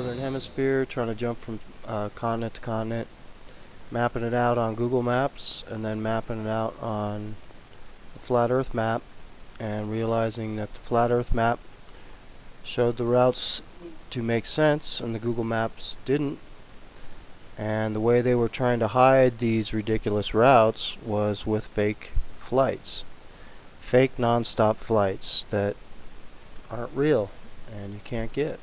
southern hemisphere, trying to jump from continent to continent, mapping it out on Google Maps, and then mapping it out on the flat Earth map, and realizing that the flat Earth map showed the routes to make sense and the Google Maps didn't. And the way they were trying to hide these ridiculous routes was with fake flights. Fake non-stop flights that aren't real and you can't get.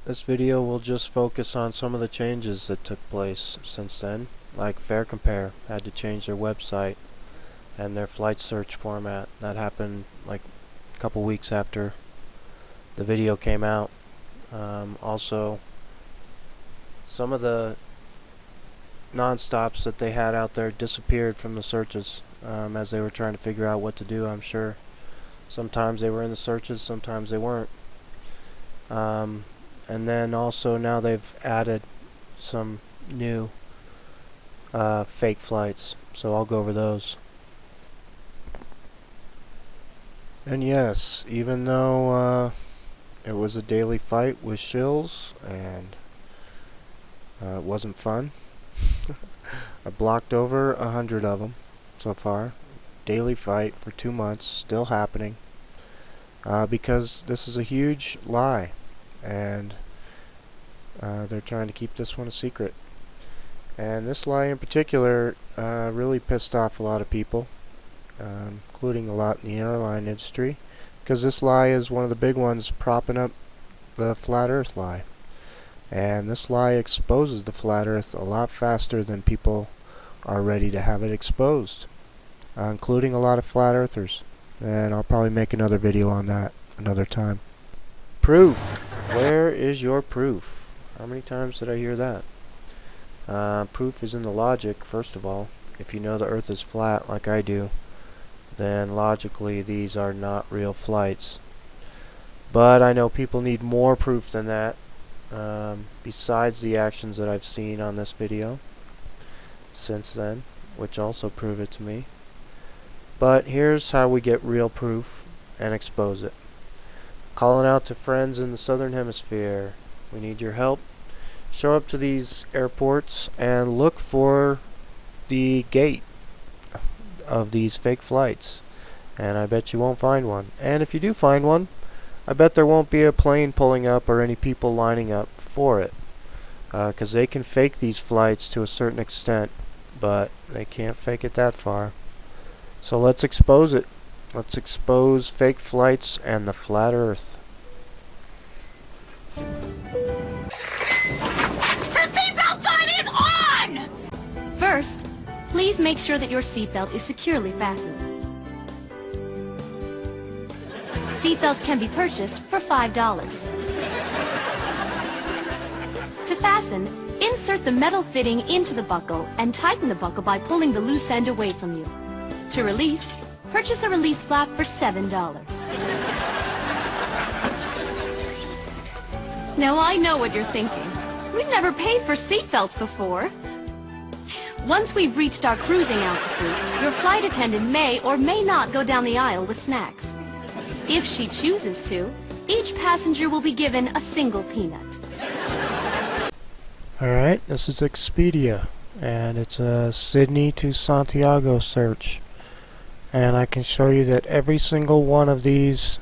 This video will just focus on some of the changes that took place since then. Like Fare Compare had to change their website and their flight search format. That happened like a couple weeks after the video came out. Also, some of the non-stops that they had out there disappeared from the searches as they were trying to figure out what to do, I'm sure. Sometimes they were in the searches, sometimes they weren't. And then also now they've added some new fake flights, so I'll go over those. And yes, even though it was a daily fight with shills and it wasn't fun, I blocked over 100 of them so far. Daily fight for 2 months, still happening, because this is a huge lie, and they're trying to keep this one a secret. And this lie in particular really pissed off a lot of people, including a lot in the airline industry, because this lie is one of the big ones propping up the flat Earth lie. And this lie exposes the flat Earth a lot faster than people are ready to have it exposed, including a lot of flat earthers. And I'll probably make another video on that another time. Proof. Where is your proof? How many times did I hear that? Proof is in the logic, first of all. If you know the Earth is flat like I do, then logically these are not real flights. But I know people need more proof than that, besides the actions that I've seen on this video since then, which also prove it to me. But here's how we get real proof and expose it. Calling out to friends in the southern hemisphere. We need your help. Show up to these airports and look for the gate of these fake flights, and I bet you won't find one. And if you do find one, I bet there won't be a plane pulling up or any people lining up for it, because they can fake these flights to a certain extent, but they can't fake it that far. So let's expose it. Let's expose fake flights and the flat Earth. The seatbelt sign is on! First, please make sure that your seatbelt is securely fastened. Seatbelts can be purchased for $5. To fasten, insert the metal fitting into the buckle and tighten the buckle by pulling the loose end away from you. To release, purchase a release flap for $7. Now I know what you're thinking. We've never paid for seatbelts before. Once we've reached our cruising altitude, your flight attendant may or may not go down the aisle with snacks. If she chooses to, each passenger will be given a single peanut. Alright, this is Expedia, and it's a Sydney to Santiago search. And I can show you that every single one of these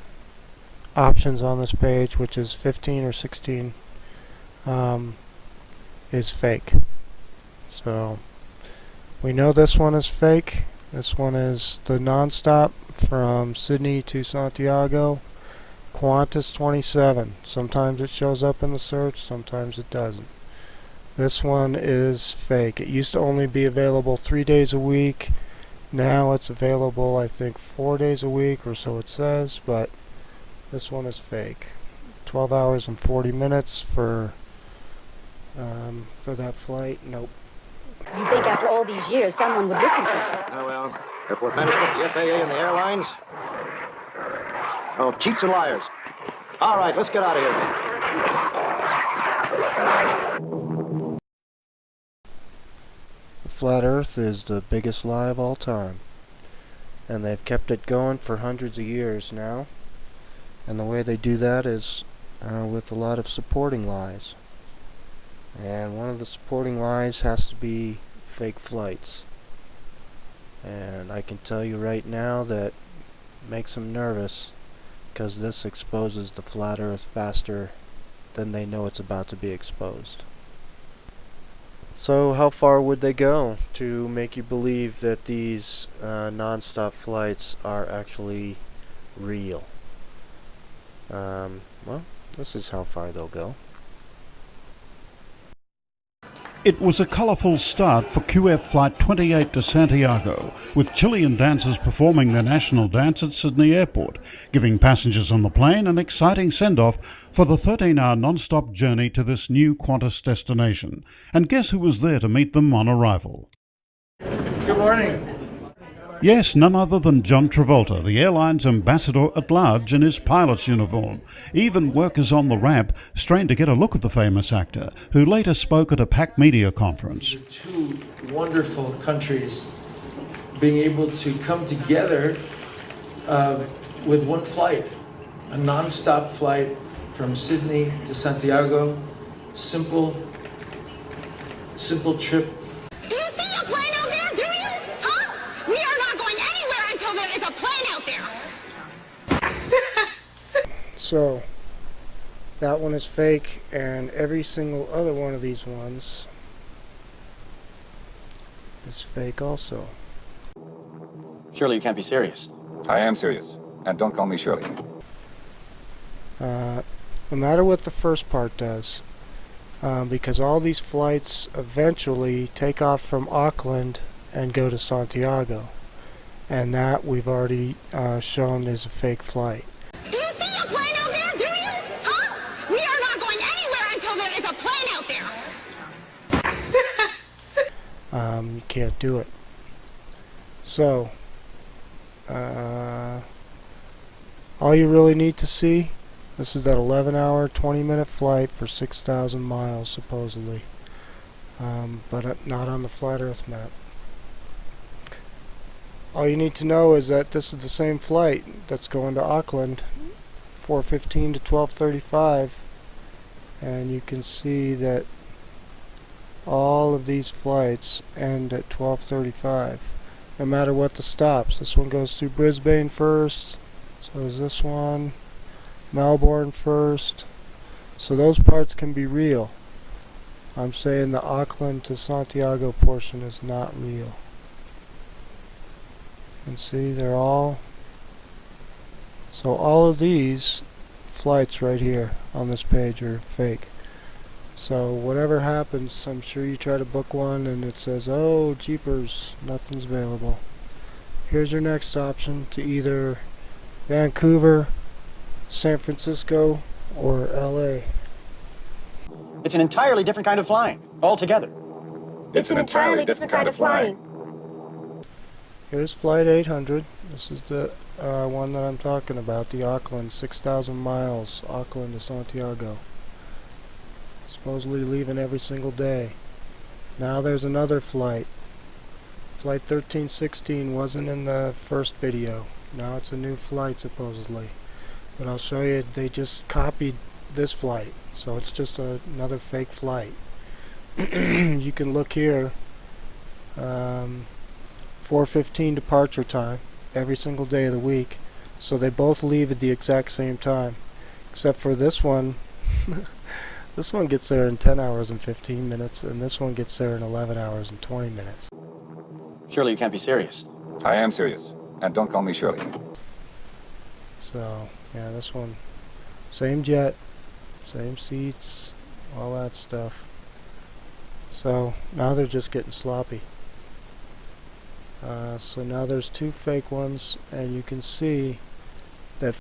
options on this page, which is 15 or 16, is fake. So we know this one is fake. This one is the non-stop from Sydney to Santiago, Qantas 27. Sometimes it shows up in the search, sometimes it doesn't. This one is fake. It used to only be available 3 days a week. Now it's available, I think, 4 days a week, or so it says, but this one is fake. 12 hours and 40 minutes for that flight. Nope. You'd think after all these years someone would listen to you. Oh, well, airport management, the FAA, and the airlines. Oh, cheats and liars. All right, let's get out of here. The flat Earth is the biggest lie of all time. And they've kept it going for hundreds of years now. And the way they do that is with a lot of supporting lies. And one of the supporting lies has to be fake flights. And I can tell you right now that makes them nervous, because this exposes the flat earth faster than they know it's about to be exposed. So how far would they go to make you believe that these non-stop flights are actually real? Well, this is how far they'll go. It was a colourful start for QF Flight 28 to Santiago, with Chilean dancers performing their national dance at Sydney Airport, giving passengers on the plane an exciting send-off for the 13-hour non-stop journey to this new Qantas destination. And guess who was there to meet them on arrival? Good morning. Yes, none other than John Travolta, the airline's ambassador at large in his pilot's uniform. Even workers on the ramp strained to get a look at the famous actor, who later spoke at a packed media conference. Two wonderful countries being able to come together with one flight, a non-stop flight from Sydney to Santiago. Simple trip. Do you see a plane out there, do you? Huh? We are not going anywhere until there is a plane out there. So, that one is fake, and every single other one of these ones is fake also. Surely you can't be serious. I am serious. And don't call me Shirley. No matter what the first part does, because all these flights eventually take off from Auckland and go to Santiago, and that we've already shown is a fake flight. Do you see a plane out there, do you? Huh? We are not going anywhere until there is a plane out there. You can't do it. So, all you really need to see, this is that 11-hour, 20-minute flight for 6,000 miles, supposedly. But not on the flat earth map. All you need to know is that this is the same flight that's going to Auckland, 4:15 to 12:35, and you can see that all of these flights end at 12:35, no matter what the stops. This one goes through Brisbane first, so is this one, Melbourne first, so those parts can be real. I'm saying the Auckland to Santiago portion is not real. You can see they're all, so all of these flights right here on this page are fake. So whatever happens, I'm sure you try to book one and it says, oh jeepers, nothing's available. Here's your next option to either Vancouver, San Francisco, or LA. It's an entirely different kind of flying, altogether. It's an entirely different kind of flying. Here's Flight 800. This is the one that I'm talking about, the Auckland, 6,000 miles, Auckland to Santiago. Supposedly leaving every single day. Now there's another flight. Flight 1316 wasn't in the first video. Now it's a new flight supposedly. But I'll show you, they just copied this flight. So it's just another fake flight. You can look here. 4:15 departure time every single day of the week. So they both leave at the exact same time. Except for this one. This one gets there in 10 hours and 15 minutes, and this one gets there in 11 hours and 20 minutes. Surely you can't be serious. I am serious. And don't call me Shirley. So, yeah, this one, same jet, same seats, all that stuff. So, now they're just getting sloppy. So now there's two fake ones, and you can see